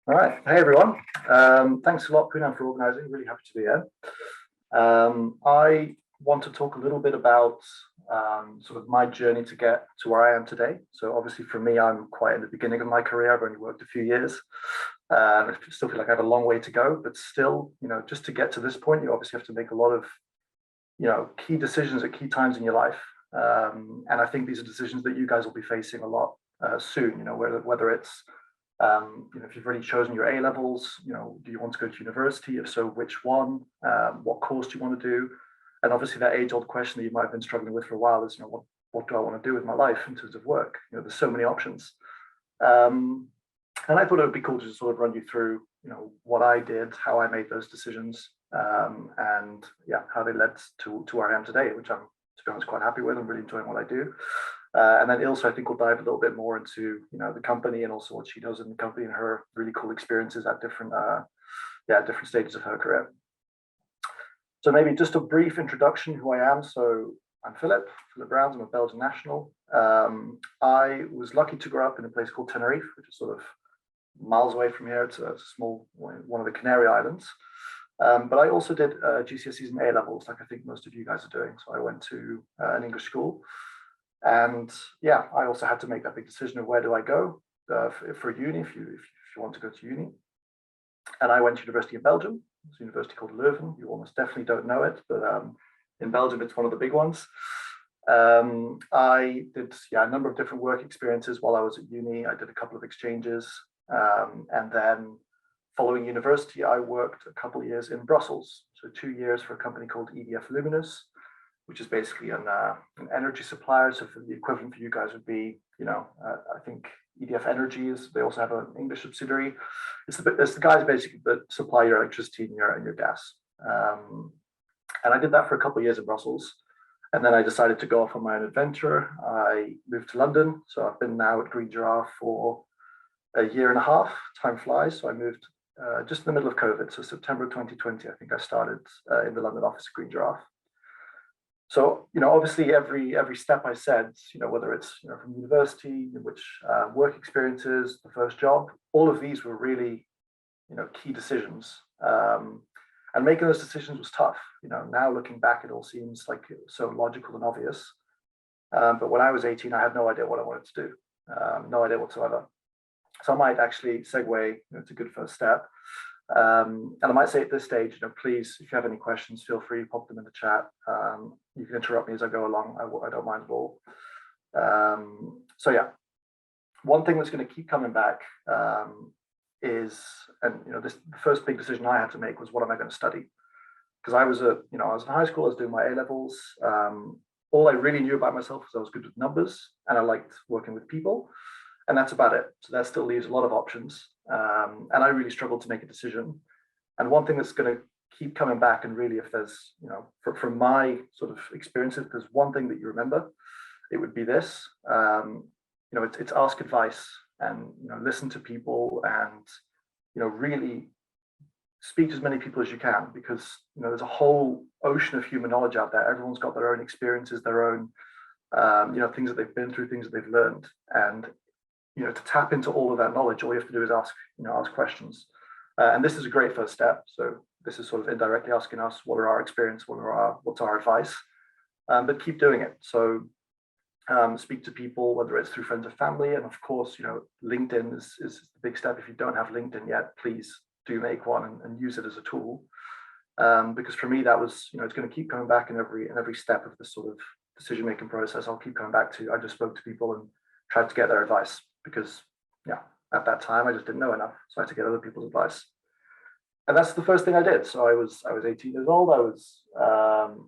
All right. Hey, everyone. Thanks a lot, Poonam, for organizing. Really happy to be here. I want to talk a little bit about sort of my journey to get to where I am today. So obviously for me, I'm quite in the beginning of my career. I've only worked a few years. I still feel like I have a long way to go, but still, just to get to this point, you obviously have to make a lot of, key decisions at key times in your life. And I think these are decisions that you guys will be facing a lot soon, whether it's if you've already chosen your A levels, do you want to go to university? If so, which one? What course do you want to do? And obviously that age-old question that you might have been struggling with for a while is, what do I want to do with my life in terms of work? There's so many options. And I thought it would be cool to just sort of run you through, what I did, how I made those decisions, and yeah, how they led to where I am today, which I'm, to be honest, quite happy with. I'm really enjoying what I do. And then Ilse, I think, will dive a little bit more into the company and also what she does in the company and her really cool experiences at different different stages of her career. So maybe just a brief introduction who I am. So I'm Filip Browns. I'm a Belgian national. I was lucky to grow up in a place called Tenerife, which is sort of miles away from here. It's a small one of the Canary Islands. But I also did GCSEs and A levels, like I think most of you guys are doing. So I went to an English school. And yeah, I also had to make that big decision of where do I go for uni, if you want to go to uni. And I went to university in Belgium. It's a university called Leuven. You almost definitely don't know it, but in Belgium, it's one of the big ones. I did a number of different work experiences while I was at uni. I did a couple of exchanges. And then following university, I worked a couple of years in Brussels. So 2 years for a company called EDF Luminous, which is basically an energy supplier. So the equivalent for you guys would be, I think EDF Energy they also have an English subsidiary. It's the guys basically that supply your electricity and your gas. And I did that for a couple of years in Brussels. And then I decided to go off on my own adventure. I moved to London. So I've been now at Green Giraffe for a year and a half. Time flies. So I moved just in the middle of COVID. So September 2020, I think I started in the London office at Green Giraffe. So, obviously every step I said, whether it's, from university, which work experiences, the first job, all of these were really, key decisions. And making those decisions was tough. Now looking back, it all seems like it was so logical and obvious. But when I was 18, I had no idea what I wanted to do. No idea whatsoever. So I might actually segue, it's a good first step. And I might say at this stage, please, if you have any questions, feel free, pop them in the chat. You can interrupt me as I go along. I don't mind at all. So yeah, one thing that's going to keep coming back is, and the first big decision I had to make was, what am I going to study? Because I was in high school, I was doing my A levels. All I really knew about myself was I was good with numbers and I liked working with people. And that's about it. So that still leaves a lot of options. And I really struggled to make a decision. And one thing that's going to keep coming back, and really, if there's, from my sort of experiences, if there's one thing that you remember, it would be this. It's ask advice and, listen to people and, really speak to as many people as you can, because, there's a whole ocean of human knowledge out there. Everyone's got their own experiences, their own, things that they've been through, things that they've learned. And to tap into all of that knowledge, all you have to do is ask questions. And this is a great first step. So this is sort of indirectly asking us, what are our experience? What's our advice? But keep doing it. So speak to people, whether it's through friends or family. And of course, LinkedIn is the big step. If you don't have LinkedIn yet, please do make one and use it as a tool. Because for me, that was, it's going to keep coming back in every step of this sort of decision-making process. I'll keep coming back to, I just spoke to people and tried to get their advice, because at that time I just didn't know enough, so I had to get other people's advice. And that's the first thing I did. So I was 18 years old. I was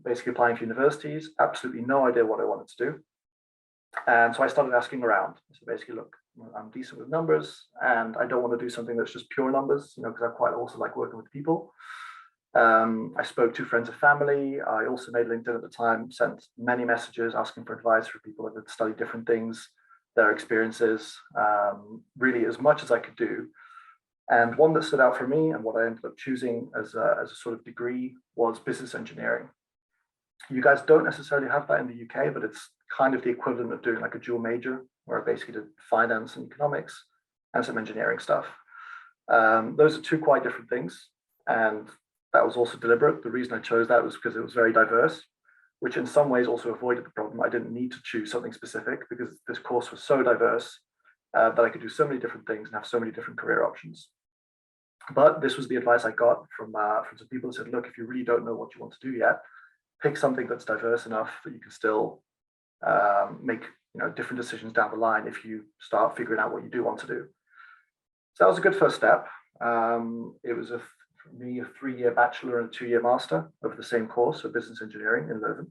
basically applying for universities, absolutely no idea what I wanted to do. And so I started asking around. So basically, look, I'm decent with numbers and I don't want to do something that's just pure numbers, because I quite also like working with people. I spoke to friends and family. I also made LinkedIn at the time, sent many messages asking for advice for people that had studied different things, their experiences, really as much as I could do. And one that stood out for me, and what I ended up choosing as a sort of degree, was business engineering. You guys don't necessarily have that in the UK, but it's kind of the equivalent of doing like a dual major, where I basically did finance and economics and some engineering stuff. Those are two quite different things. And that was also deliberate. The reason I chose that was because it was very diverse, which in some ways also avoided the problem. I didn't need to choose something specific because this course was so diverse that I could do so many different things and have so many different career options. But this was the advice I got from some people who said, look, if you really don't know what you want to do yet, pick something that's diverse enough that you can still make different decisions down the line if you start figuring out what you do want to do. So that was a good first step. It was for me a 3-year bachelor and a 2-year master over the same course of business engineering in Leuven.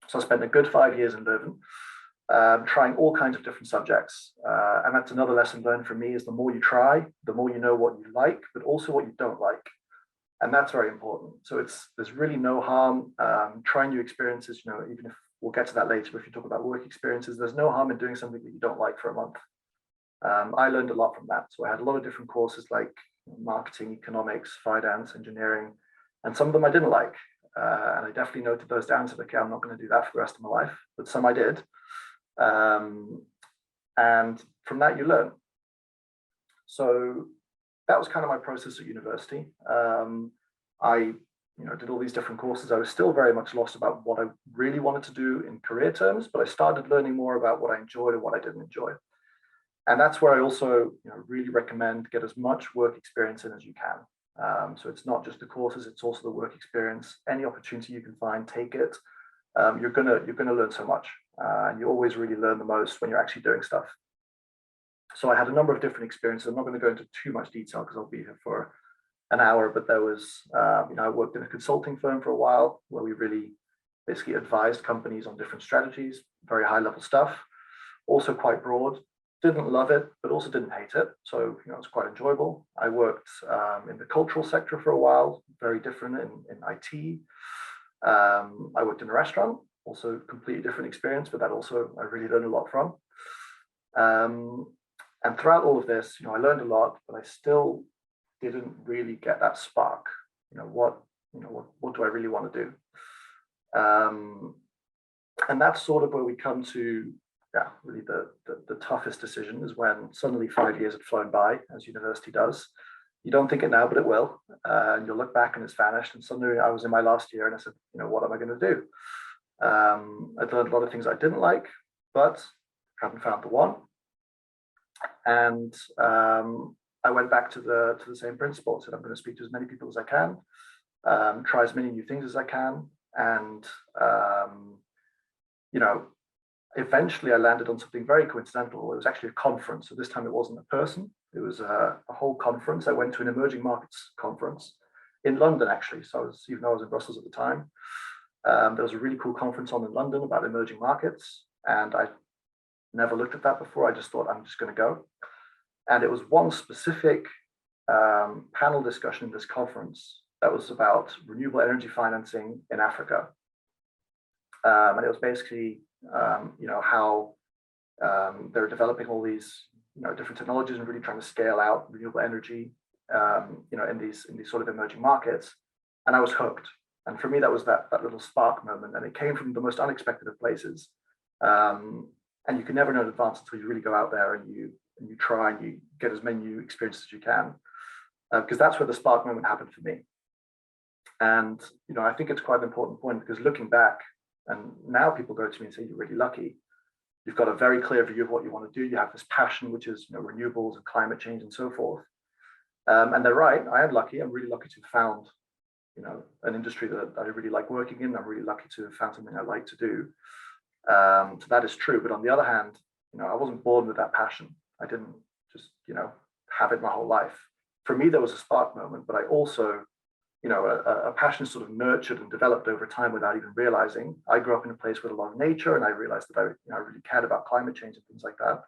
So I spent a good 5 years in Leuven, trying all kinds of different subjects. And that's another lesson learned from me is the more you try, the more you know what you like, but also what you don't like. And that's very important. So there's really no harm trying new experiences, even if we'll get to that later, but if you talk about work experiences, there's no harm in doing something that you don't like for a month. I learned a lot from that. So I had a lot of different courses like marketing, economics, finance, engineering, and some of them I didn't like. And I definitely noted those down and said, okay, I'm not going to do that for the rest of my life, but some I did. And from that, you learn. So that was kind of my process at university. I did all these different courses. I was still very much lost about what I really wanted to do in career terms, but I started learning more about what I enjoyed and what I didn't enjoy. And that's where I also really recommend get as much work experience in as you can. So it's not just the courses, it's also the work experience. Any opportunity you can find, take it. You're gonna learn so much. And you always really learn the most when you're actually doing stuff. So I had a number of different experiences. I'm not going to go into too much detail because I'll be here for an hour, but there was, I worked in a consulting firm for a while where we really basically advised companies on different strategies, very high level stuff, also quite broad. Didn't love it, but also didn't hate it. So, it was quite enjoyable. I worked in the cultural sector for a while, very different in IT. I worked in a restaurant, also completely different experience, but that also I really learned a lot from. And throughout all of this, I learned a lot, but I still didn't really get that spark. What do I really want to do? And that's sort of where we come to, really the toughest decision is when suddenly 5 years had flown by, as university does. You don't think it now, but it will. And you'll look back and it's vanished. And suddenly I was in my last year and I said, what am I going to do? I'd learned a lot of things I didn't like, but hadn't found the one. And I went back to the same principle. Said I'm going to speak to as many people as I can, try as many new things as I can, and eventually I landed on something very coincidental. It was actually a conference. So this time it wasn't a person. It was a whole conference. I went to an emerging markets conference in London, actually. So even though I was in Brussels at the time, there was a really cool conference on in London about emerging markets, and I never looked at that before. I just thought I'm just going to go. And it was one specific panel discussion in this conference that was about renewable energy financing in Africa. And it was basically, how they're developing all these, different technologies and really trying to scale out renewable energy, in these sort of emerging markets. And I was hooked. And for me, that was that little spark moment. And it came from the most unexpected of places. And you can never know in advance until you really go out there and you try and you get as many new experiences as you can, because that's where the spark moment happened for me. And I think it's quite an important point because looking back, and now people go to me and say, you're really lucky. You've got a very clear view of what you want to do. You have this passion, which is renewables and climate change and so forth. And they're right. I am lucky. I'm really lucky to have found an industry that I really like working in. I'm really lucky to have found something I like to do. So that is true. But on the other hand, I wasn't born with that passion. I didn't just, have it my whole life. For me, there was a spark moment, but I also, a passion sort of nurtured and developed over time without even realizing. I grew up in a place with a lot of nature, and I realized that I really cared about climate change and things like that.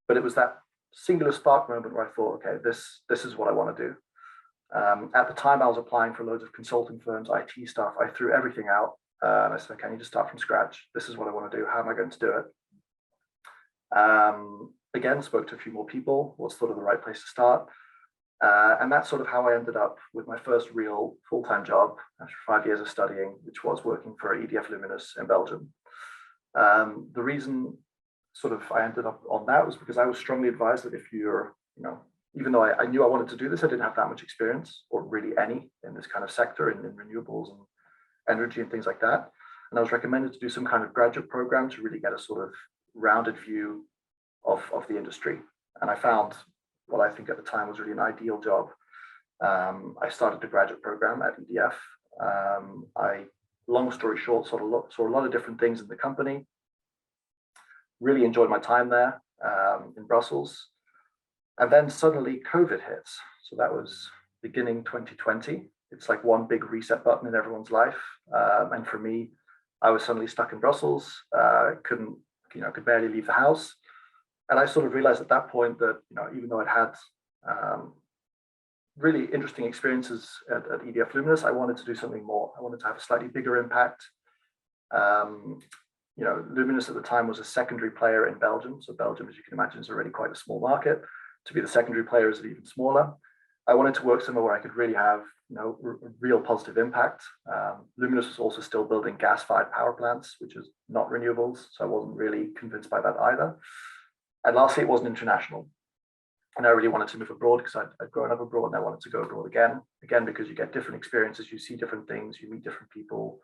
But it was that singular spark moment where I thought, okay, this is what I want to do. At the time, I was applying for loads of consulting firms, IT stuff. I threw everything out. And I said, okay, I need to start from scratch. This is what I want to do. How am I going to do it? Again, spoke to a few more people. What's sort of the right place to start? And that's sort of how I ended up with my first real full-time job after 5 years of studying, which was working for EDF Luminous in Belgium. The reason sort of I ended up on that was because I was strongly advised that if you're, even though I knew I wanted to do this, I didn't have that much experience, or really any, in this kind of sector, in renewables and energy and things like that. And I was recommended to do some kind of graduate program to really get a sort of rounded view of the industry. And I found what I think at the time was really an ideal job. I started the graduate program at EDF. Long story short, saw a lot of different things in the company. Really enjoyed my time there in Brussels. And then suddenly COVID hits. So that was beginning 2020. It's like one big reset button in everyone's life. And for me, I was suddenly stuck in Brussels, could barely leave the house. And I sort of realized at that point that, even though I'd had really interesting experiences at EDF Luminous, I wanted to do something more. I wanted to have a slightly bigger impact. Luminous at the time was a secondary player in Belgium. So Belgium, as you can imagine, is already quite a small market. To be the secondary player is even smaller. I wanted to work somewhere where I could really have, real positive impact. Luminous was also still building gas-fired power plants, which is not renewables. So I wasn't really convinced by that either. And lastly, it wasn't international. And I really wanted to move abroad because I'd grown up abroad and I wanted to go abroad again, because you get different experiences, you see different things, you meet different people,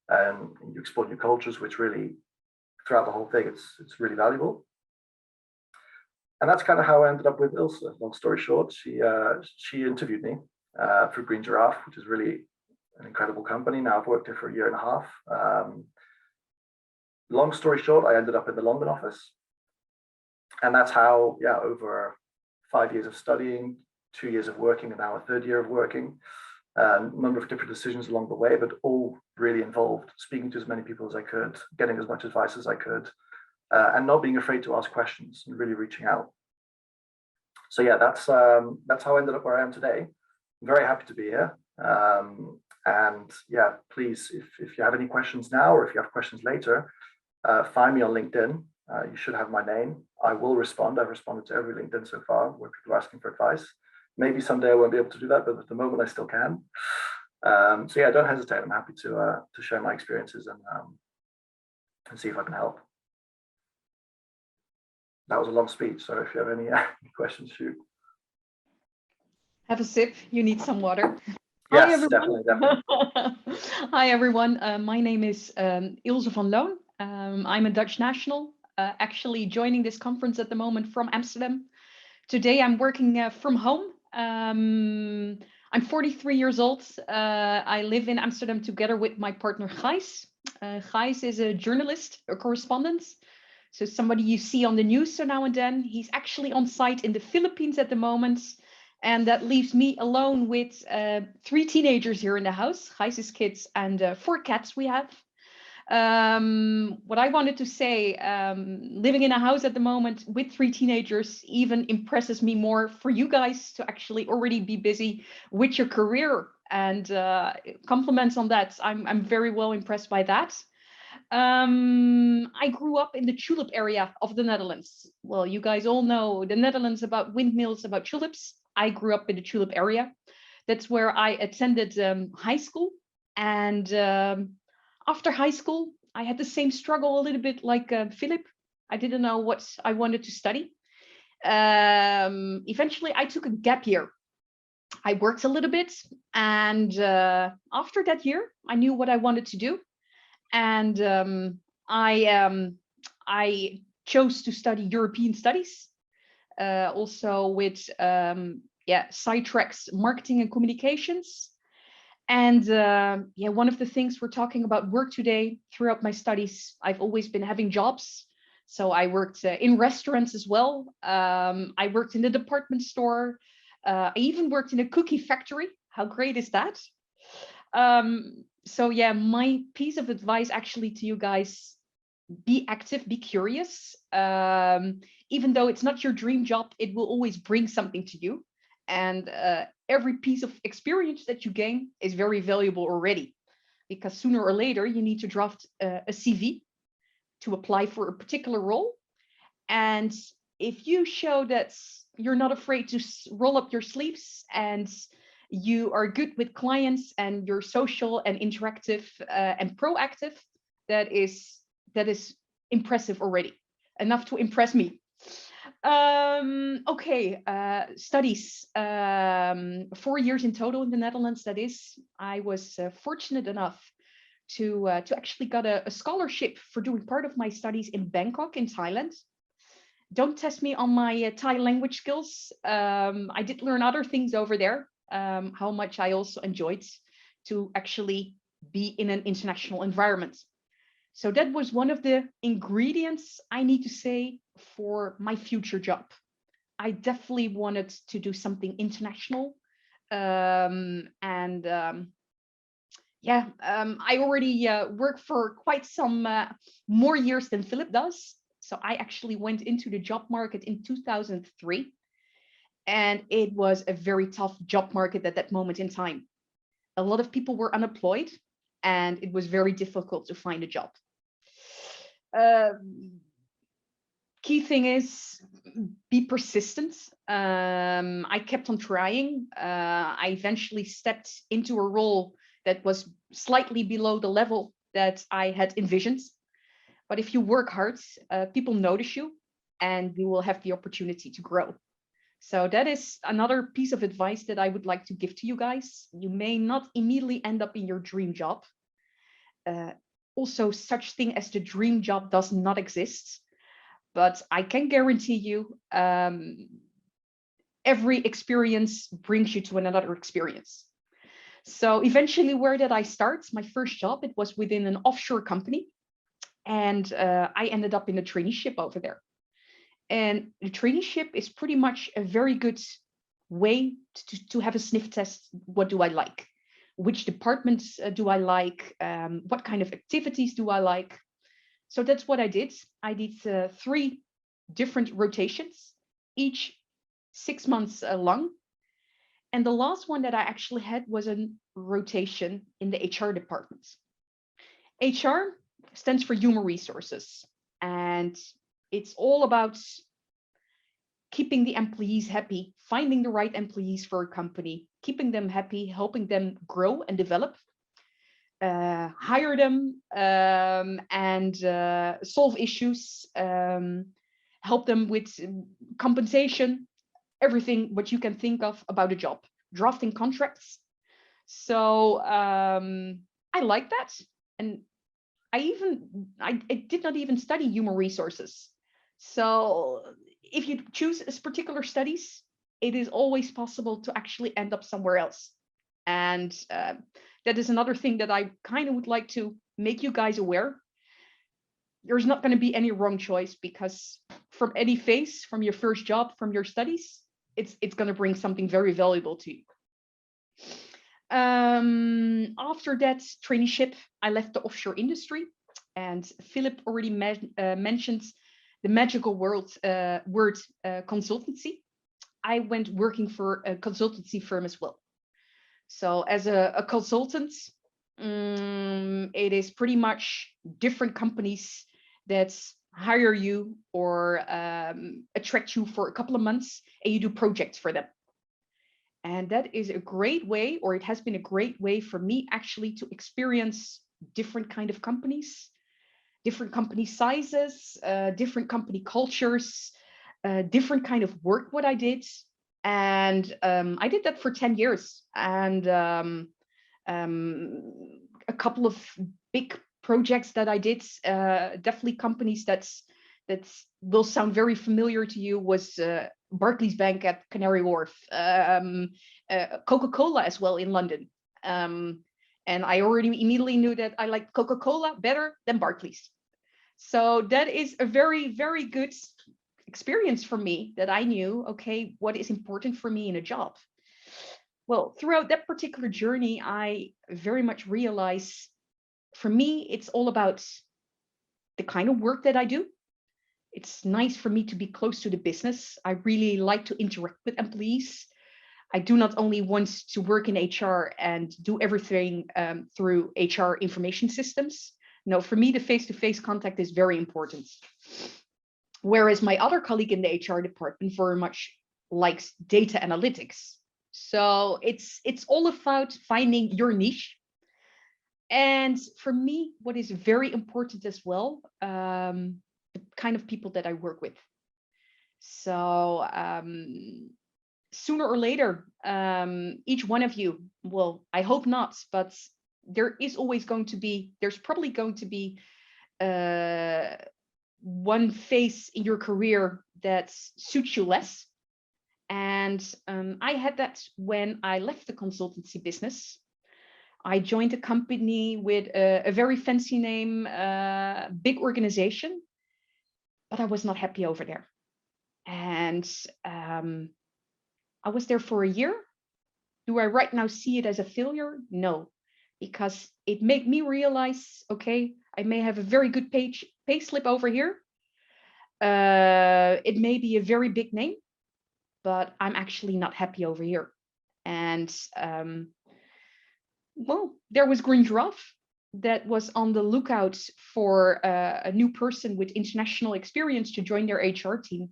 and you explore new cultures, which really, throughout the whole thing, it's really valuable. And that's kind of how I ended up with Ilse. Long story short, she interviewed me for Green Giraffe, which is really an incredible company. Now I've worked here for a year and a half. Long story short, I ended up in the London office. And that's how, over 5 years of studying, 2 years of working, and now a third year of working, a number of different decisions along the way, but all really involved speaking to as many people as I could, getting as much advice as I could, and not being afraid to ask questions and really reaching out. So that's how I ended up where I am today. I'm very happy to be here. And please, if you have any questions now, or if you have questions later, find me on LinkedIn. You should have my name. I will respond. I've responded to every LinkedIn so far where people are asking for advice. Maybe someday I won't be able to do that, but at the moment I still can. Don't hesitate. I'm happy to share my experiences and see if I can help. That was a long speech, so if you have any questions, shoot. Have a sip. You need some water. Yes, Hi, everyone. definitely. Hi, everyone. My name is Ilse van Loon. I'm a Dutch national, actually joining this conference at the moment from Amsterdam. Today, I'm working from home. I'm 43 years old. I live in Amsterdam together with my partner, Gijs. Gijs is a journalist, a correspondent. So somebody you see on the news so now and then. He's actually on site in the Philippines at the moment. And that leaves me alone with 3 teenagers here in the house, Gijs's kids, and 4 cats we have. What I wanted to say, living in a house at the moment with 3 teenagers even impresses me more for you guys to actually already be busy with your career, and compliments on that. I'm very well impressed by that. I grew up in the tulip area of the Netherlands. Well, you guys all know the Netherlands about windmills, about tulips. I grew up in the tulip area. That's where I attended high school. And after high school, I had the same struggle a little bit like Filip. I didn't know what I wanted to study. Eventually, I took a gap year. I worked a little bit. And after that year, I knew what I wanted to do. And I chose to study European studies, also with side tracks, marketing and communications. And one of the things we're talking about work today, throughout my studies, I've always been having jobs. So I worked in restaurants as well. I worked in the department store. I even worked in a cookie factory. How great is that? So my piece of advice actually to you guys, be active, be curious. Even though it's not your dream job, it will always bring something to you. And every piece of experience that you gain is very valuable already, because sooner or later you need to draft a CV to apply for a particular role. And if you show that you're not afraid to roll up your sleeves and you are good with clients and you're social and interactive and proactive, that is impressive already, enough to impress me. Okay, studies. 4 years in total in the Netherlands. That is, I was fortunate enough to actually got a scholarship for doing part of my studies in Bangkok in Thailand. Don't test me on my Thai language skills. I did learn other things over there. How much I also enjoyed to actually be in an international environment. So that was one of the ingredients, I need to say, for my future job. I definitely wanted to do something international. And yeah, I already work for quite some more years than Filip does. So I actually went into the job market in 2003. And it was a very tough job market at that moment in time. A lot of people were unemployed, and it was very difficult to find a job. Key thing is be persistent. I kept on trying. I eventually stepped into a role that was slightly below the level that I had envisioned. But if you work hard, people notice you and you will have the opportunity to grow. So that is another piece of advice that I would like to give to you guys. You may not immediately end up in your dream job. Also, such thing as the dream job does not exist. But I can guarantee you, every experience brings you to another experience. So eventually, where did I start? My first job, it was within an offshore company. And I ended up in a traineeship over there. And the traineeship is pretty much a very good way to have a sniff test. What do I like? Which departments do I like? What kind of activities do I like? So that's what I did. I did 3 different rotations, each 6 months long. And the last one that I actually had was a rotation in the HR department. HR stands for human resources, and it's all about keeping the employees happy, finding the right employees for a company, keeping them happy, helping them grow and develop, hire them, and solve issues, help them with compensation, everything what you can think of about a job, drafting contracts. So I like that. And I did not even study human resources. So if you choose a particular studies, it is always possible to actually end up somewhere else. And that is another thing that I kind of would like to make you guys aware. There's not going to be any wrong choice, because from any phase, from your first job, from your studies, it's going to bring something very valuable to you. After that traineeship, I left the offshore industry, and Filip already mentioned the magical word consultancy. I went working for a consultancy firm as well. So as a consultant, it is pretty much different companies that hire you or attract you for a couple of months, and you do projects for them. And that is a great way, or it has been a great way for me actually to experience different kind of companies, different company sizes, different company cultures, different kind of work what I did. And I did that for 10 years. And a couple of big projects that I did, definitely companies that will sound very familiar to you, was Barclays Bank at Canary Wharf, Coca-Cola as well in London. And I already immediately knew that I liked Coca-Cola better than Barclays. So that is a very, very good experience for me, that I knew, okay, what is important for me in a job. Well, throughout that particular journey, I very much realized, for me, it's all about the kind of work that I do. It's nice for me to be close to the business. I really like to interact with employees. I do not only want to work in HR and do everything through HR information systems. No, for me, the face-to-face contact is very important. Whereas my other colleague in the HR department very much likes data analytics. So it's all about finding your niche. And for me, what is very important as well, the kind of people that I work with. So sooner or later, each one of you, well, I hope not, but there's probably going to be one phase in your career that suits you less. And I had that when I left the consultancy business. I joined a company with a very fancy name, big organization, but I was not happy over there. And I was there for a year. Do I right now see it as a failure? No, because it made me realize, okay, I may have a very good pay slip over here. It may be a very big name, but I'm actually not happy over here. And well, there was Green Giraffe that was on the lookout for a new person with international experience to join their HR team.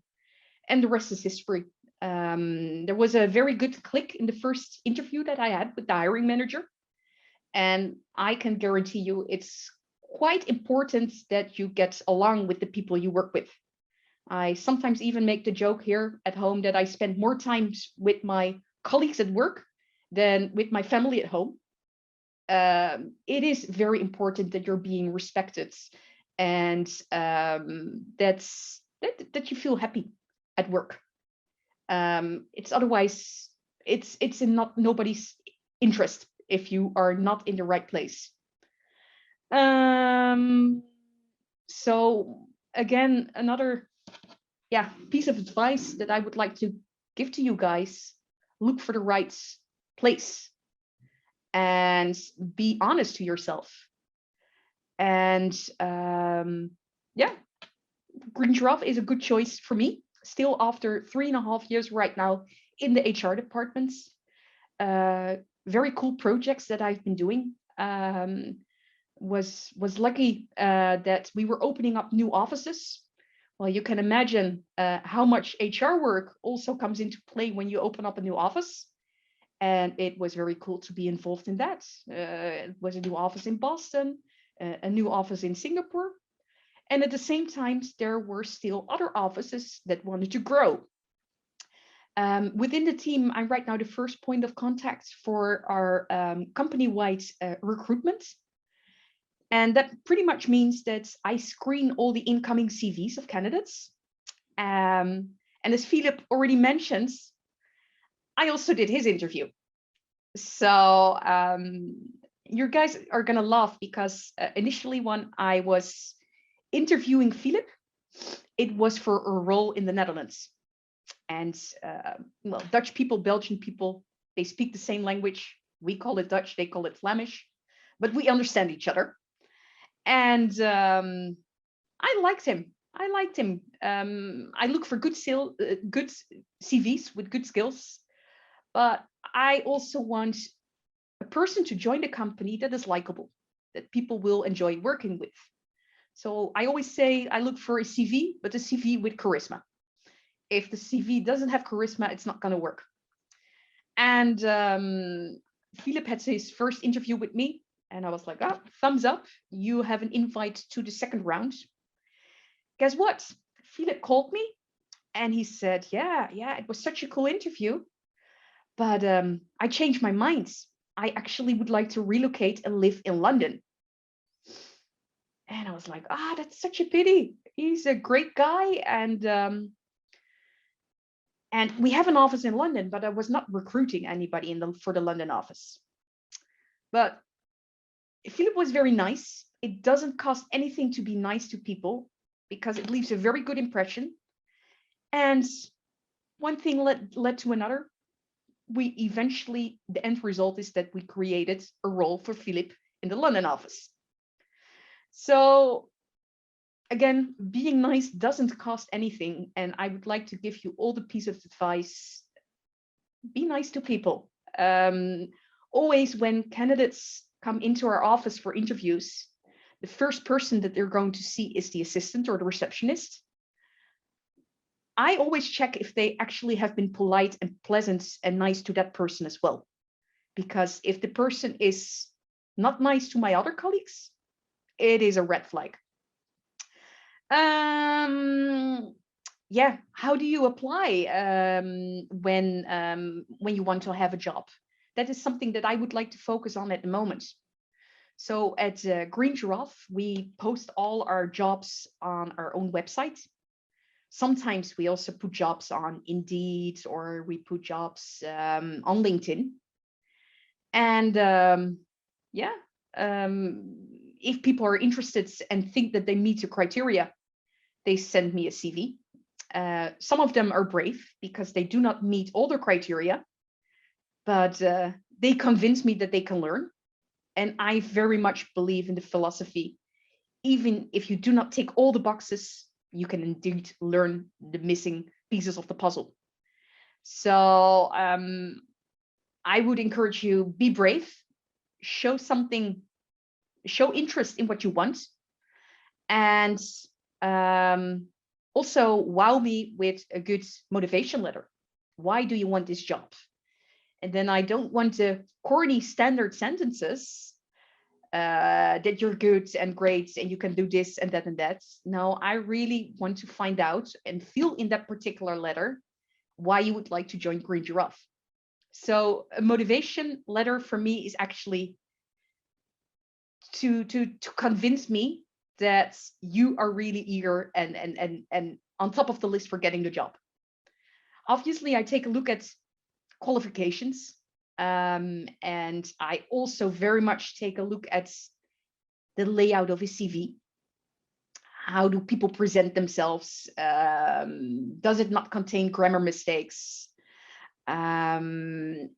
And the rest is history. There was a very good click in the first interview that I had with the hiring manager. And I can guarantee you it's quite important that you get along with the people you work with. I sometimes even make the joke here at home that I spend more time with my colleagues at work than with my family at home. It is very important that you're being respected and that you feel happy at work. It's otherwise it's in nobody's interest if you are not in the right place. So again, another piece of advice that I would like to give to you guys: look for the right place and be honest to yourself. And Green Giraffe is a good choice for me, still after 3.5 years right now in the HR departments. Very cool projects that I've been doing. Was lucky that we were opening up new offices. Well, you can imagine how much HR work also comes into play when you open up a new office. And it was very cool to be involved in that. It was a new office in Boston, a new office in Singapore. And at the same time, there were still other offices that wanted to grow. Within the team, I'm right now the first point of contact for our company-wide recruitment. And that pretty much means that I screen all the incoming CVs of candidates. And as Filip already mentioned, I also did his interview. So you guys are going to laugh because initially when I was interviewing Filip, it was for a role in the Netherlands. And well, Dutch people, Belgian people, they speak the same language. We call it Dutch, they call it Flemish, but we understand each other. And I liked him. I look for good CVs with good skills, but I also want a person to join the company that is likable, that people will enjoy working with. So I always say I look for a CV, but a CV with charisma. If the CV doesn't have charisma, it's not going to work. And Filip had his first interview with me, and I was like, oh, thumbs up. You have an invite to the second round. Guess what? Filip called me and he said, yeah, it was such a cool interview, but I changed my mind. I actually would like to relocate and live in London. And I was like, that's such a pity. He's a great guy. And we have an office in London, but I was not recruiting anybody for the London office. But Filip was very nice. It doesn't cost anything to be nice to people because it leaves a very good impression. And one thing led to another. The end result is that we created a role for Filip in the London office. So again, being nice doesn't cost anything. And I would like to give you all the piece of advice. Be nice to people. Always when candidates come into our office for interviews, the first person that they're going to see is the assistant or the receptionist. I always check if they actually have been polite and pleasant and nice to that person as well. Because if the person is not nice to my other colleagues, it is a red flag. yeah, how do you apply when you want to have a job? That is something that I would like to focus on at the moment. So at Green Giraffe, we post all our jobs on our own website. Sometimes we also put jobs on Indeed, or we put jobs on LinkedIn. And yeah, if people are interested and think that they meet the criteria, they send me a CV. Some of them are brave because they do not meet all the criteria, but they convince me that they can learn. And I very much believe in the philosophy, even if you do not tick all the boxes, you can indeed learn the missing pieces of the puzzle. So I would encourage you, be brave, show something, show interest in what you want, and also wow me with a good motivation letter. Why do you want this job? And then I don't want the corny standard sentences that you're good and great and you can do this and that and that. No, I really want to find out and feel in that particular letter why you would like to join Green Giraffe. So a motivation letter for me is actually to convince me that you are really eager and on top of the list for getting the job. Obviously, I take a look at qualifications, and I also very much take a look at the layout of a CV. How do people present themselves? Does it not contain grammar mistakes? And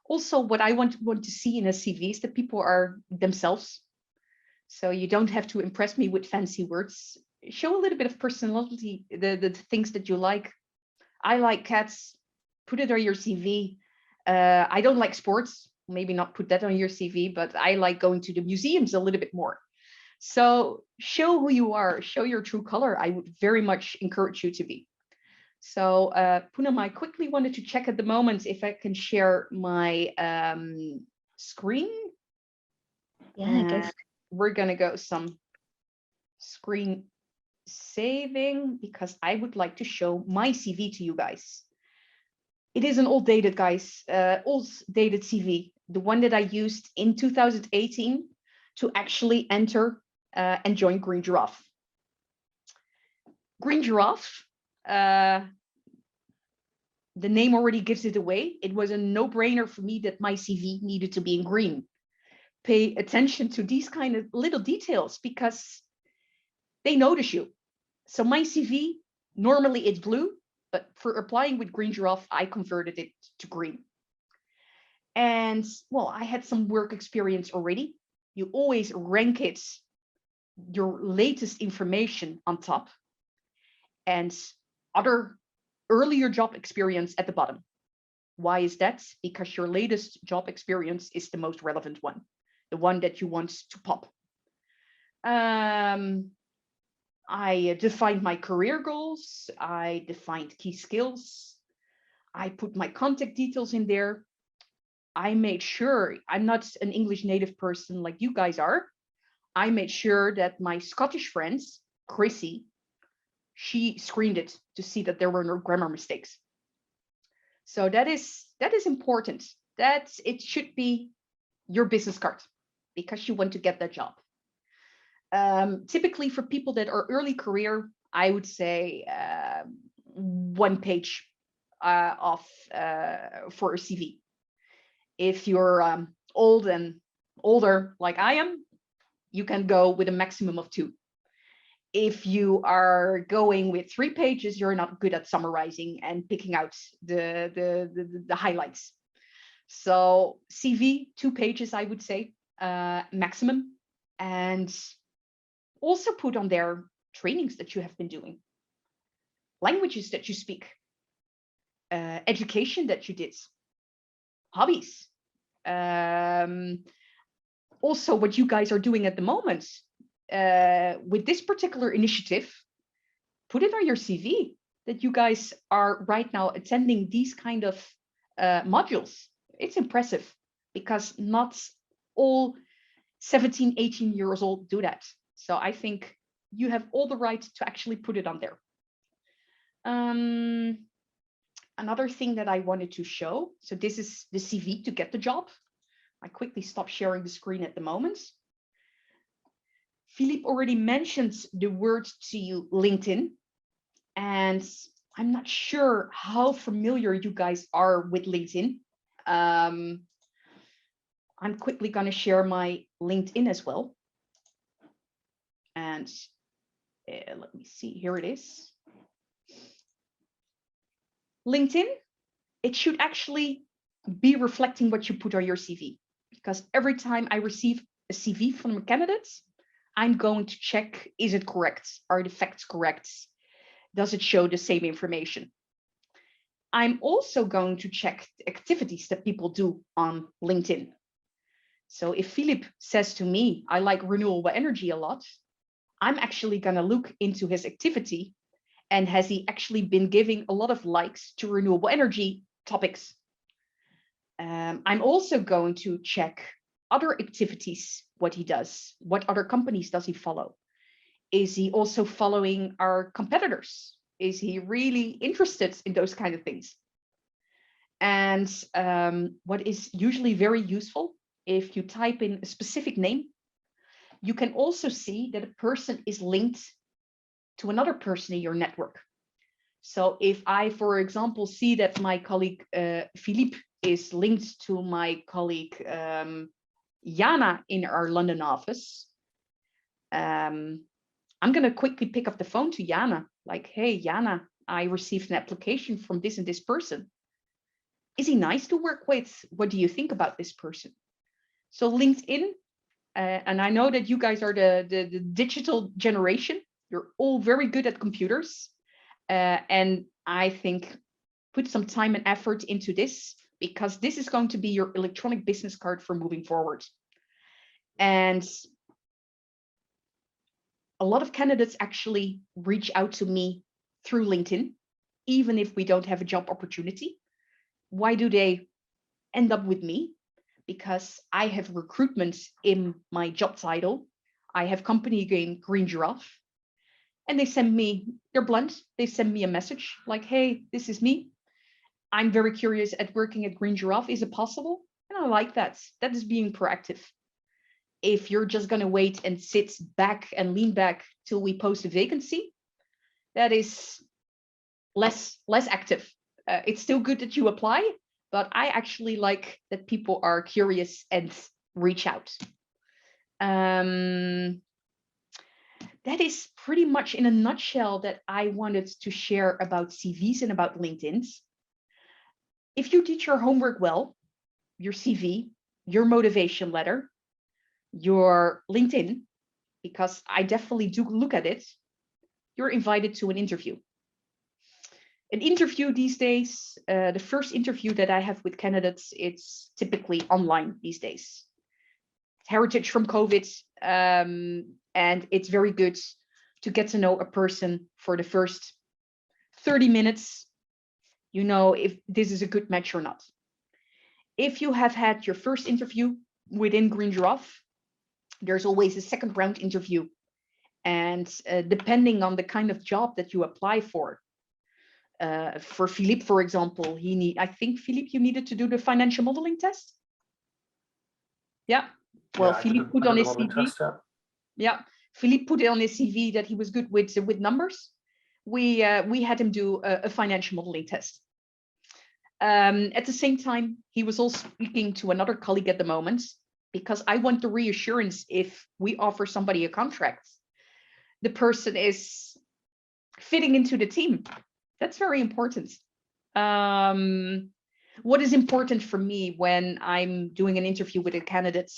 also what I want to see in a CV is that people are themselves. So you don't have to impress me with fancy words. Show a little bit of personality, the things that you like. I like cats, put it on your CV. I don't like sports, maybe not put that on your CV, but I like going to the museums a little bit more. So show who you are, show your true color. I would very much encourage you to be. So Poonam, I quickly wanted to check at the moment if I can share my screen. Yeah, I guess. We're gonna go some screen saving because I would like to show my CV to you guys. It is an old dated, guys, old dated CV, the one that I used in 2018 to actually enter and join Green Giraffe. Green Giraffe, the name already gives it away. It was a no-brainer for me that my CV needed to be in green. Pay attention to these kind of little details because they notice you. So my CV, normally it's blue, but for applying with Green Giraffe, I converted it to green. And well, I had some work experience already. You always rank it, your latest information on top, and other earlier job experience at the bottom. Why is that? Because your latest job experience is the most relevant one, the one that you want to pop. I defined my career goals. I defined key skills. I put my contact details in there. I made sure I'm not an English native person like you guys are. I made sure that my Scottish friends, Chrissy, she screened it to see that there were no grammar mistakes. So that is important. That it should be your business card because you want to get that job. Typically for people that are early career, I would say 1 page for a CV. If you're old and older like I am, you can go with a maximum of 2. If you are going with 3 pages, you're not good at summarizing and picking out the highlights. So CV, 2 pages, I would say, maximum. And also put on there trainings that you have been doing, languages that you speak, education that you did, hobbies. Also what you guys are doing at the moment with this particular initiative, put it on your CV that you guys are right now attending these kind of modules. It's impressive because not all 17, 18 years old do that. So I think you have all the right to actually put it on there. Another thing that I wanted to show, so this is the CV to get the job. I quickly stop sharing the screen at the moment. Filip already mentioned the word to you, LinkedIn, and I'm not sure how familiar you guys are with LinkedIn. I'm quickly going to share my LinkedIn as well. And let me see, here it is. LinkedIn, it should actually be reflecting what you put on your CV, because every time I receive a CV from a candidate, I'm going to check, is it correct? Are the facts correct? Does it show the same information? I'm also going to check the activities that people do on LinkedIn. So if Filip says to me, I like renewable energy a lot, I'm actually going to look into his activity, and has he actually been giving a lot of likes to renewable energy topics? I'm also going to check other activities, what he does, what other companies does he follow? Is he also following our competitors? Is he really interested in those kind of things? And what is usually very useful, if you type in a specific name, you can also see that a person is linked to another person in your network. So if I, for example, see that my colleague Filip is linked to my colleague Jana in our London office, I'm going to quickly pick up the phone to Jana, like, hey, Jana, I received an application from this and this person. Is he nice to work with? What do you think about this person? So LinkedIn, and I know that you guys are the digital generation. You're all very good at computers. And I think put some time and effort into this, because this is going to be your electronic business card for moving forward. And a lot of candidates actually reach out to me through LinkedIn, even if we don't have a job opportunity. Why do they end up with me? Because I have recruitment in my job title. I have company name Green Giraffe. And they send me, they're blunt, they send me a message like, hey, this is me. I'm very curious at working at Green Giraffe. Is it possible? And I like that. That is being proactive. If you're just going to wait and sit back and lean back till we post a vacancy, that is less active. It's still good that you apply, but I actually like that people are curious and reach out. That is pretty much in a nutshell that I wanted to share about CVs and about LinkedIn's. If you did your homework well, your CV, your motivation letter, your LinkedIn, because I definitely do look at it, you're invited to an interview. An interview these days, the first interview that I have with candidates, it's typically online these days. Heritage from COVID, and it's very good to get to know a person for the first 30 minutes. You know if this is a good match or not. If you have had your first interview within Green Giraffe, there's always a second round interview. And depending on the kind of job that you apply for Filip, for example, I think Filip, you needed to do the financial modeling test. Yeah. Well, Filip put on his CV. Yeah, Filip put it on his CV that he was good with numbers. We had him do a financial modeling test. At the same time, he was also speaking to another colleague at the moment, because I want the reassurance if we offer somebody a contract, the person is fitting into the team. That's very important. What is important for me when I'm doing an interview with a candidate,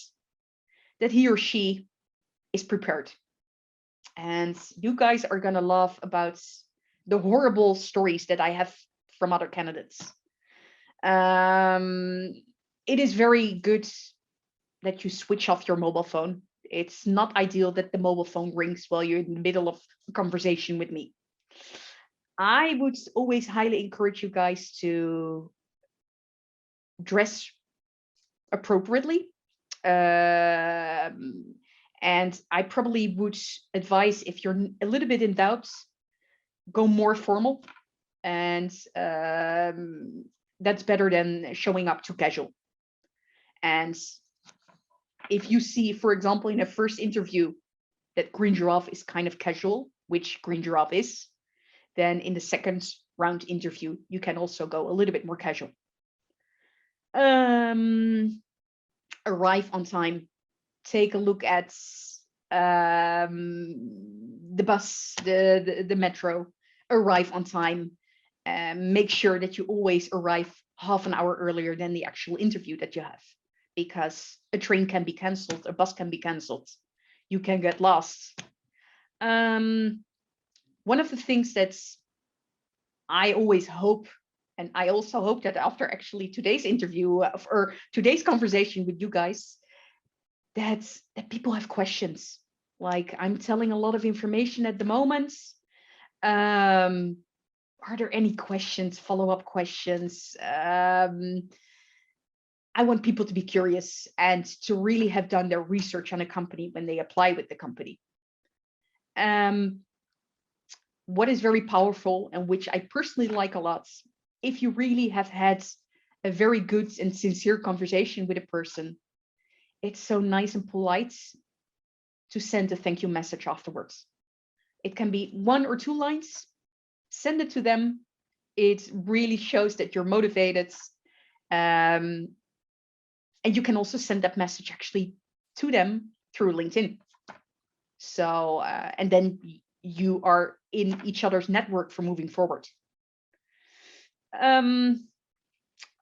that he or she is prepared. And you guys are going to laugh about the horrible stories that I have from other candidates. It is very good that you switch off your mobile phone. It's not ideal that the mobile phone rings while you're in the middle of a conversation with me. I would always highly encourage you guys to dress appropriately. And And I probably would advise, if you're a little bit in doubt, go more formal. And that's better than showing up too casual. And if you see, for example, in a first interview that Green Giraffe is kind of casual, which Green Giraffe is, then in the second round interview, you can also go a little bit more casual. Arrive on time. Take a look at the bus, the metro. Arrive on time. Make sure that you always arrive half an hour earlier than the actual interview that you have, because a train can be cancelled, a bus can be cancelled, you can get lost. One of the things that I always hope, and I also hope that after actually today's interview or today's conversation with you guys, that people have questions. Like, I'm telling a lot of information at the moment. Are there any questions, follow-up questions? I want people to be curious and to really have done their research on a company when they apply with the company. What is very powerful, and which I personally like a lot, if you really have had a very good and sincere conversation with a person, it's so nice and polite to send a thank you message afterwards. It can be 1 or 2 lines. Send it to them. It really shows that you're motivated. And you can also send that message actually to them through LinkedIn. So, and then you are in each other's network for moving forward. A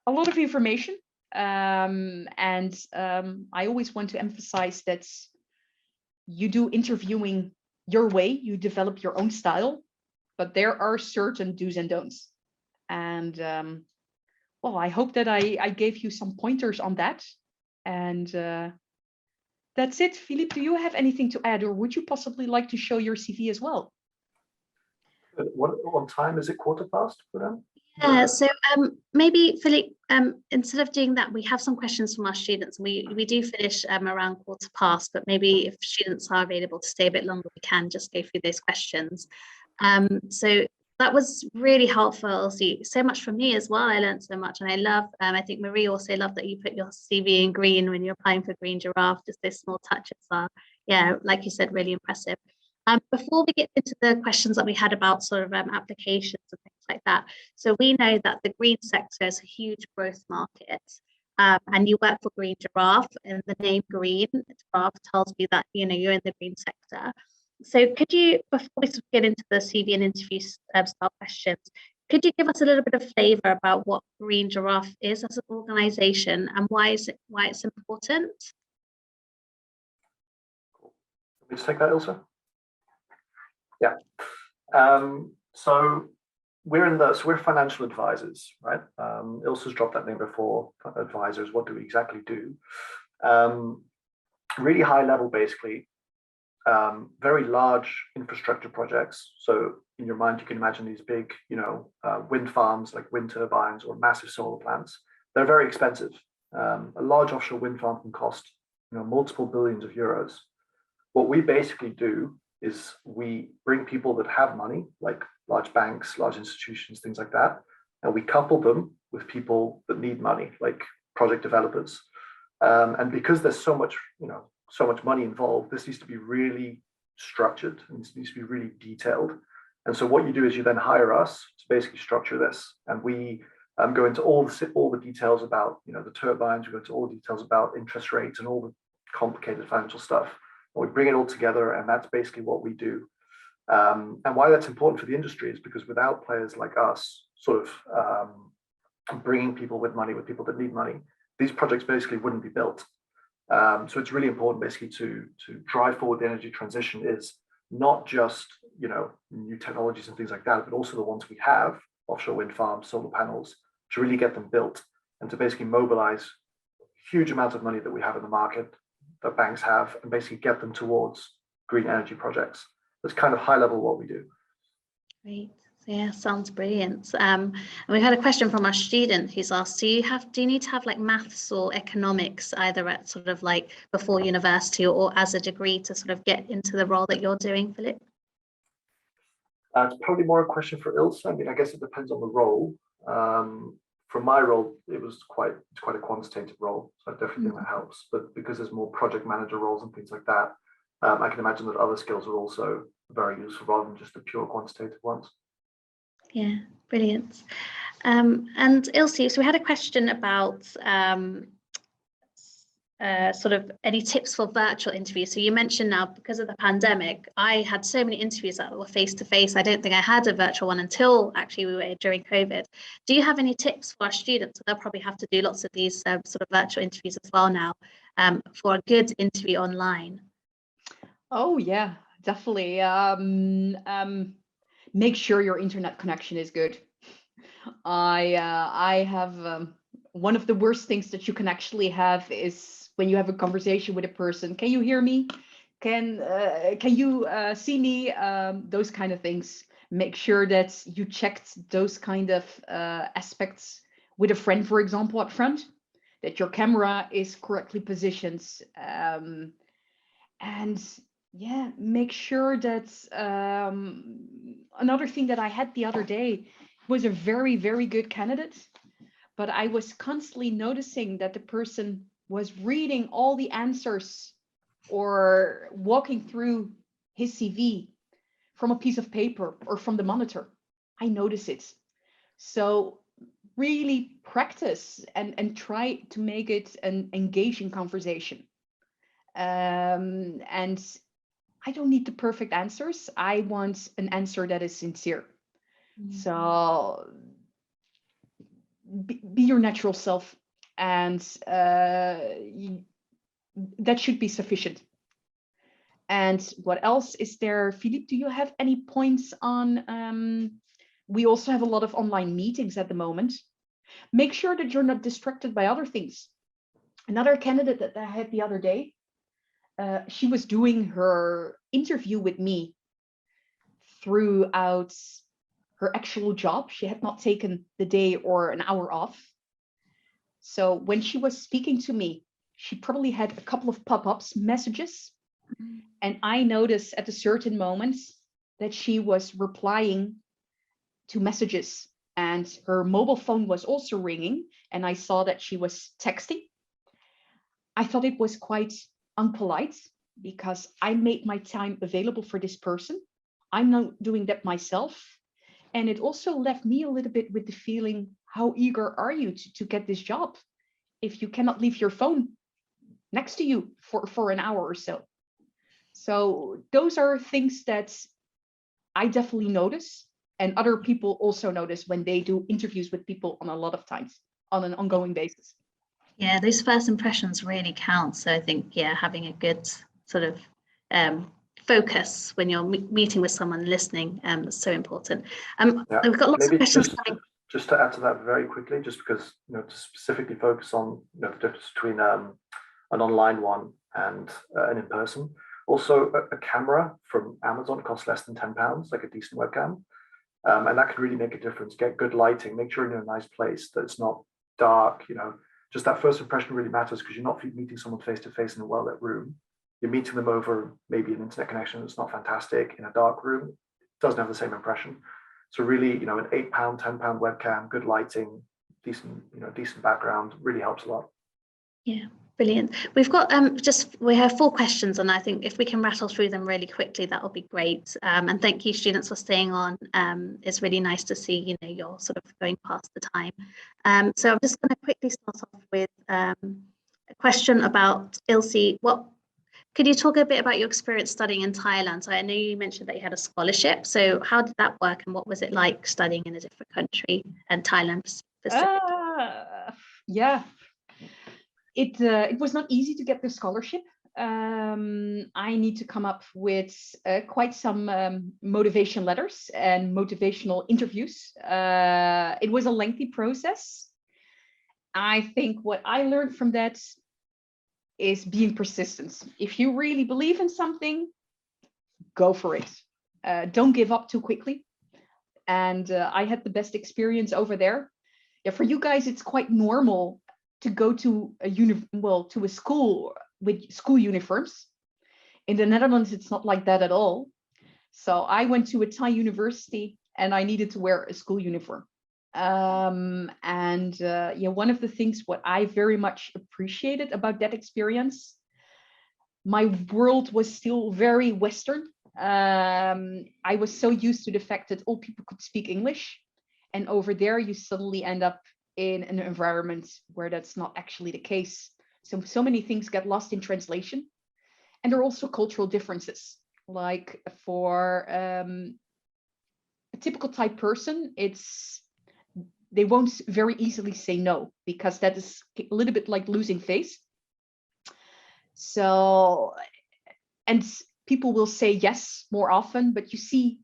lot of information. And I always want to emphasize that you do interviewing your way, you develop your own style, but there are certain do's and don'ts. And well, I hope that I gave you some pointers on that. And that's it. Filip, do you have anything to add, or would you possibly like to show your CV as well? What time is it? 15:15 for them? Yeah, so maybe Filip, instead of doing that, we have some questions from our students. We do finish around 15:15, but maybe if students are available to stay a bit longer, we can just go through those questions. So that was really helpful, Ilse. So much from me as well. I learned so much, and I love, I think Marie also loved that you put your CV in green when you're applying for Green Giraffe. Just those small touches are, yeah, like you said, really impressive. Before we get into the questions that we had about sort of applications and things like that, so we know that the green sector is a huge growth market, and you work for Green Giraffe, and the name Green Giraffe tells me that you're in the green sector. So could you, before we sort of get into the CV and interview style questions, could you give us a little bit of flavor about what Green Giraffe is as an organization and why it's important? Cool. Let me take that, Ilse. Yeah. So we're financial advisors, right? Ilse's dropped that name before. Advisors. What do we exactly do? Really high level, basically. Very large infrastructure projects. So in your mind, you can imagine these big, wind farms like wind turbines or massive solar plants. They're very expensive. A large offshore wind farm can cost, multiple billions of euros. What we basically do is we bring people that have money, like large banks, large institutions, things like that, and we couple them with people that need money, like project developers. And because there's so much money involved, this needs to be really structured and this needs to be really detailed. And so what you do is you then hire us to basically structure this, and we go into all the details about the turbines. We go into all the details about interest rates and all the complicated financial stuff. And we bring it all together, and that's basically what we do. And why that's important for the industry is because without players like us, sort of bringing people with money, with people that need money, these projects basically wouldn't be built. So it's really important basically to drive forward the energy transition is not just new technologies and things like that, but also the ones we have, offshore wind farms, solar panels, to really get them built and to basically mobilize huge amounts of money that we have in the market, that banks have, and basically get them towards green energy projects. That's kind of high level what we do. Great. Yeah, sounds brilliant. And we've had a question from our student who's asked, do you need to have like maths or economics either at sort of like before university or as a degree to sort of get into the role that you're doing, Philip? It's probably more a question for Ilse. I mean, I guess it depends on the role. For my role, it's quite a quantitative role, so I definitely think that helps. But because there's more project manager roles and things like that, I can imagine that other skills are also very useful rather than just the pure quantitative ones. Yeah, brilliant. And Ilse, so we had a question about sort of any tips for virtual interviews. So you mentioned now because of the pandemic, I had so many interviews that were face to face. I don't think I had a virtual one until actually we were during COVID. Do you have any tips for our students? They'll probably have to do lots of these sort of virtual interviews as well now for a good interview online. Oh yeah, definitely. Make sure your internet connection is good. I have one of the worst things that you can actually have is when you have a conversation with a person. Can you hear me? Can you see me? Those kind of things. Make sure that you checked those kind of aspects with a friend, for example, up front, that your camera is correctly positioned. And yeah, make sure that another thing that I had the other day was a very, very good candidate, but I was constantly noticing that the person was reading all the answers or walking through his CV from a piece of paper or from the monitor. I notice it. So really practice and try to make it an engaging conversation. And I don't need the perfect answers. I want an answer that is sincere. So be your natural self, and that should be sufficient. And what else is there? Filip, do you have any points on? We also have a lot of online meetings at the moment. Make sure that you're not distracted by other things. Another candidate that I had the other day, she was doing her interview with me throughout her actual job. She had not taken the day or an hour off. So when she was speaking to me, she probably had a couple of pop-ups messages. And I noticed at a certain moment that she was replying to messages and her mobile phone was also ringing. And I saw that she was texting. I thought it was quite unpolite because I made my time available for this person. I'm not doing that myself. And it also left me a little bit with the feeling, how eager are you to get this job if you cannot leave your phone next to you for an hour or so? So those are things that I definitely notice, and other people also notice when they do interviews with people on a lot of times on an ongoing basis. Yeah, those first impressions really count. So I think, yeah, having a good sort of focus when you're meeting with someone, listening, is so important. We've got lots of questions coming. Just to add to that very quickly, just because, to specifically focus on the difference between an online one and an in-person. Also, a camera from Amazon costs less than £10, like a decent webcam. And that can really make a difference. Get good lighting, make sure you're in a nice place, that it's not dark, just that first impression really matters, because you're not meeting someone face to face in a well-lit room. You're meeting them over maybe an internet connection that's not fantastic in a dark room. It doesn't have the same impression. So really, an £8, £10 webcam, good lighting, decent background really helps a lot. Yeah, brilliant. We've got we have 4 questions, and I think if we can rattle through them really quickly, that would be great. And thank you, students, for staying on. It's really nice to see, you're sort of going past the time. So I'm just going to quickly start off with a question about Ilse. Could you talk a bit about your experience studying in Thailand? So I know you mentioned that you had a scholarship. So how did that work, and what was it like studying in a different country, and Thailand specifically? Yeah. It was not easy to get the scholarship. I need to come up with quite some motivation letters and motivational interviews. It was a lengthy process. I think what I learned from that is being persistent. If you really believe in something, go for it. Don't give up too quickly. and I had the best experience over there. Yeah, for you guys, it's quite normal to go to a school with school uniforms. In the Netherlands, it's not like that at all. So I went to a Thai university and I needed to wear a school uniform. Yeah, one of the things what I very much appreciated about that experience, my world was still very Western. I was so used to the fact that all people could speak English. And over there, you suddenly end up in an environment where that's not actually the case. So many things get lost in translation. And there are also cultural differences. Like for a typical Thai person, they won't very easily say no, because that is a little bit like losing face. So, and people will say yes more often, but you see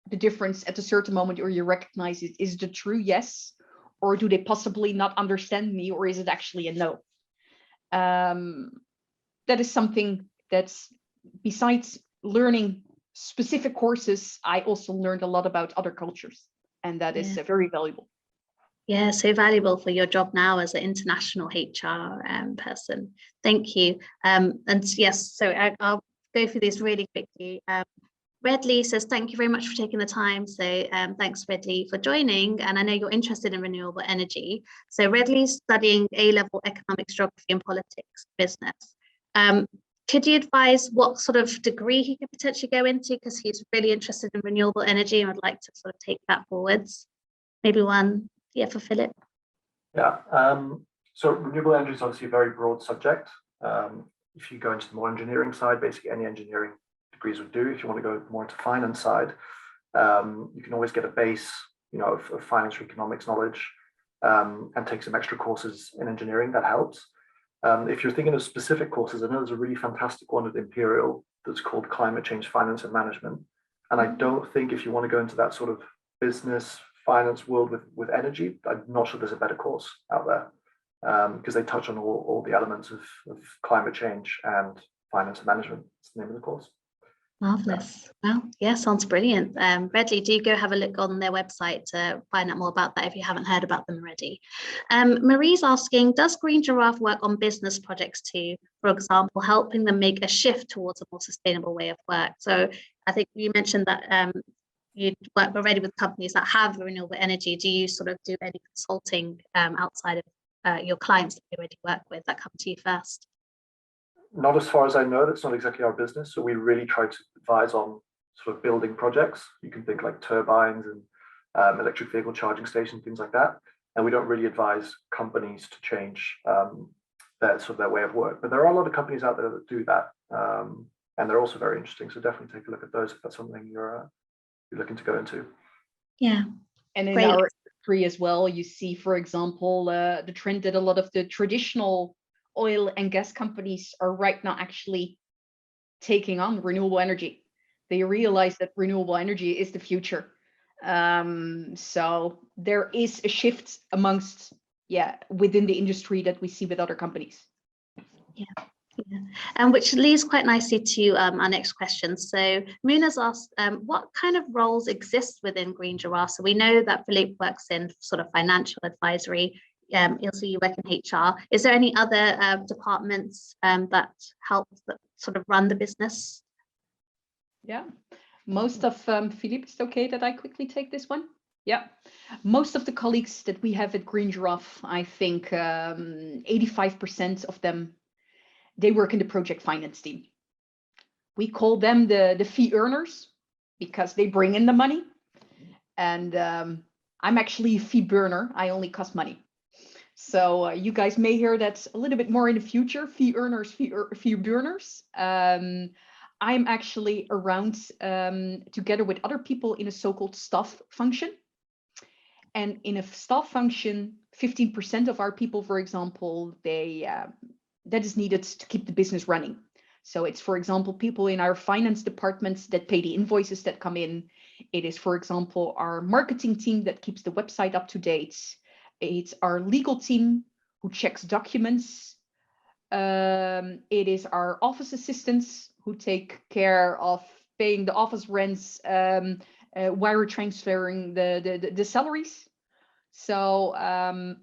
the difference at a certain moment, or you recognize it. Is it a true yes, or do they possibly not understand me, or is it actually a no? That is something that's, besides learning specific courses, I also learned a lot about other cultures, and that is very valuable. Yeah, so valuable for your job now as an international HR person. Thank you. And yes, so I'll go through this really quickly. Redley says, thank you very much for taking the time. So thanks, Redley, for joining. And I know you're interested in renewable energy. So Redley's studying A-level economics, geography and politics, business. Could you advise what sort of degree he could potentially go into? Because he's really interested in renewable energy and would like to sort of take that forwards. Maybe one, for Philip. Yeah, so renewable energy is obviously a very broad subject. If you go into the more engineering side, basically any engineering degrees would do. If you want to go more into finance side, you can always get a base, of finance or economics knowledge, and take some extra courses in engineering. That helps. If you're thinking of specific courses, I know there's a really fantastic one at Imperial that's called Climate Change Finance and Management. And I don't think if you want to go into that sort of business finance world with energy, I'm not sure there's a better course out there, because they touch on all the elements of climate change and finance and management. That's the name of the course. Marvelous. Well, yeah, sounds brilliant. Redley, do go have a look on their website to find out more about that if you haven't heard about them already. Marie's asking, does Green Giraffe work on business projects too? For example, helping them make a shift towards a more sustainable way of work. So I think you mentioned that you work already with companies that have renewable energy. Do you sort of do any consulting outside of your clients that you already work with that come to you first? Not as far as I know. That's not exactly our business. So we really try to advise on sort of building projects. You can think like turbines and electric vehicle charging stations, things like that. And we don't really advise companies to change their way of work. But there are a lot of companies out there that do that, and they're also very interesting. So definitely take a look at those if that's something you're looking to go into. Yeah. And in our industry as well, you see, for example, the trend that a lot of the traditional oil and gas companies are right now actually taking on renewable energy. They realize that renewable energy is the future. So there is a shift amongst, within the industry that we see with other companies. Yeah. And which leads quite nicely to our next question. So Muna's asked, what kind of roles exist within Green Giraffe? So we know that Filip works in sort of financial advisory. Ilse, you work in HR. Is there any other departments that help sort of run the business? Yeah, most of Filip, it's okay that I quickly take this one. Yeah, most of the colleagues that we have at Green Giraffe, I think 85% of them, they work in the project finance team. We call them the fee earners because they bring in the money. And I'm actually a fee burner. I only cost money. So you guys may hear that a little bit more in the future, fee earners, fee burners. I'm actually around together with other people in a so-called staff function. And in a staff function, 15% of our people, for example, that is needed to keep the business running. So it's, for example, people in our finance departments that pay the invoices that come in. It is, for example, our marketing team that keeps the website up to date. It's our legal team who checks documents. It is our office assistants who take care of paying the office rents, wire transferring the salaries. So,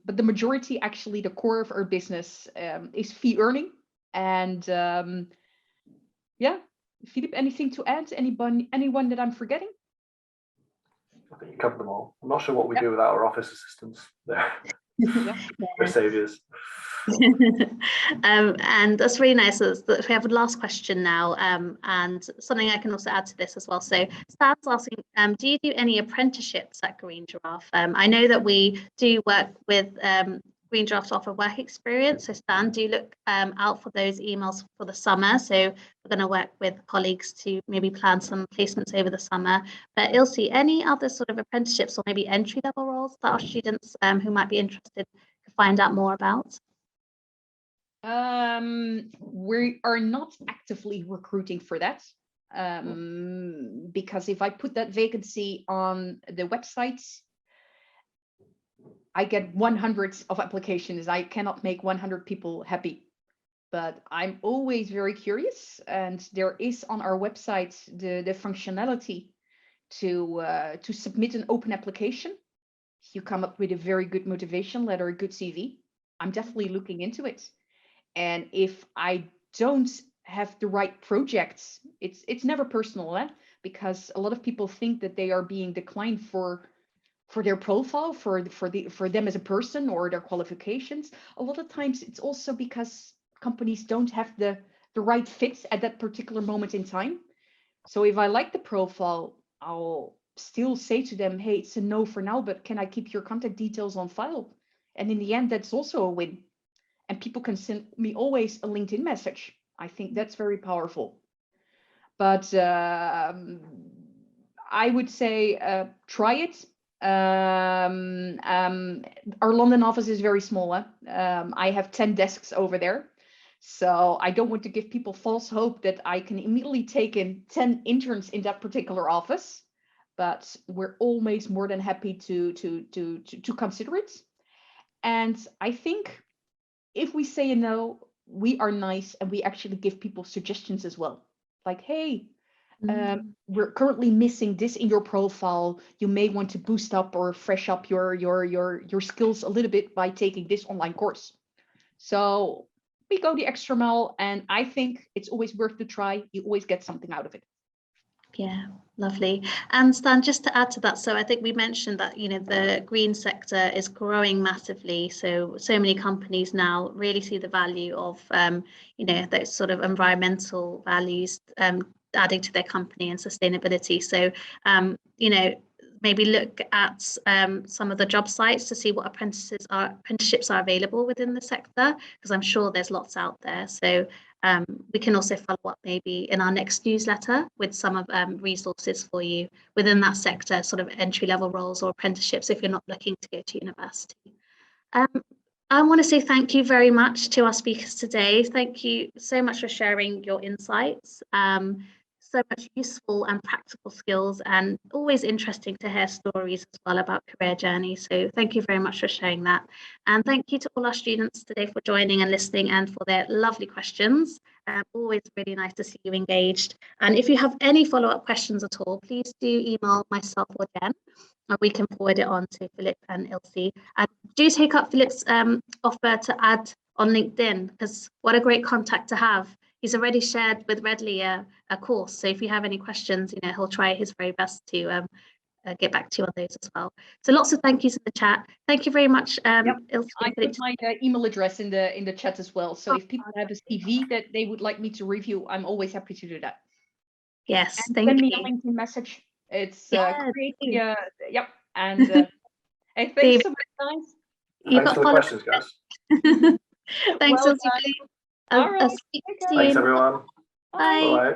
but the majority, actually, the core of our business is fee earning. And yeah, Filip, anything to add? Anyone that I'm forgetting? I think you covered them all. I'm not sure what we do without our office assistants. They're saviors. And that's really nice that we have a last question now, and something I can also add to this as well. So Stan's asking, do you do any apprenticeships at Green Giraffe? I know that we do work with Green Giraffe to offer work experience. So Stan, do look out for those emails for the summer. So we're going to work with colleagues to maybe plan some placements over the summer. But Ilse, any other sort of apprenticeships or maybe entry-level roles that our students who might be interested to find out more about? We are not actively recruiting for that, because if I put that vacancy on the website, I get 100 of applications. I cannot make 100 people happy. But I'm always very curious, and there is on our website the functionality to submit an open application. You come up with a very good motivation letter, a good CV. I'm definitely looking into it. And if I don't have the right projects, it's never personal, because a lot of people think that they are being declined for their profile, for them as a person or their qualifications. A lot of times it's also because companies don't have the right fit at that particular moment in time. So if I like the profile, I'll still say to them, hey, it's a no for now, but can I keep your contact details on file? And in the end, that's also a win. And people can send me always a LinkedIn message. I think that's very powerful. But I would say try it. Our London office is very small. I have 10 desks over there. So I don't want to give people false hope that I can immediately take in 10 interns in that particular office. But we're always more than happy to consider it. And I think if we say a no, we are nice and we actually give people suggestions as well. Like, hey, we're currently missing this in your profile. You may want to boost up or fresh up your skills a little bit by taking this online course. So we go the extra mile, and I think it's always worth the try. You always get something out of it. Yeah, lovely. And Stan, just to add to that, so I think we mentioned that, the green sector is growing massively. So many companies now really see the value of, those sort of environmental values adding to their company and sustainability. So, maybe look at some of the job sites to see what apprenticeships are available within the sector, because I'm sure there's lots out there. So we can also follow up maybe in our next newsletter with some of resources for you within that sector, sort of entry-level roles or apprenticeships if you're not looking to go to university. I want to say thank you very much to our speakers today. Thank you so much for sharing your insights. So much useful and practical skills, and always interesting to hear stories as well about career journeys. So thank you very much for sharing that. And thank you to all our students today for joining and listening and for their lovely questions. Always really nice to see you engaged. And if you have any follow-up questions at all, please do email myself or Jen, and we can forward it on to Filip and Ilse. And do take up Filip's offer to add on LinkedIn, because what a great contact to have. He's already shared with Redley a course. So if you have any questions, he'll try his very best to get back to you on those as well. So lots of thank yous in the chat. Thank you very much. Ilse, I put my email address in the chat as well. So if people have a CV that they would like me to review, I'm always happy to do that. Yes, and thank send you. me a LinkedIn message. It's Yep. And hey, thanks so much, guys. Thanks for the questions, guys. Thanks, Well Ilse. All right. Thanks, everyone. Bye. Bye.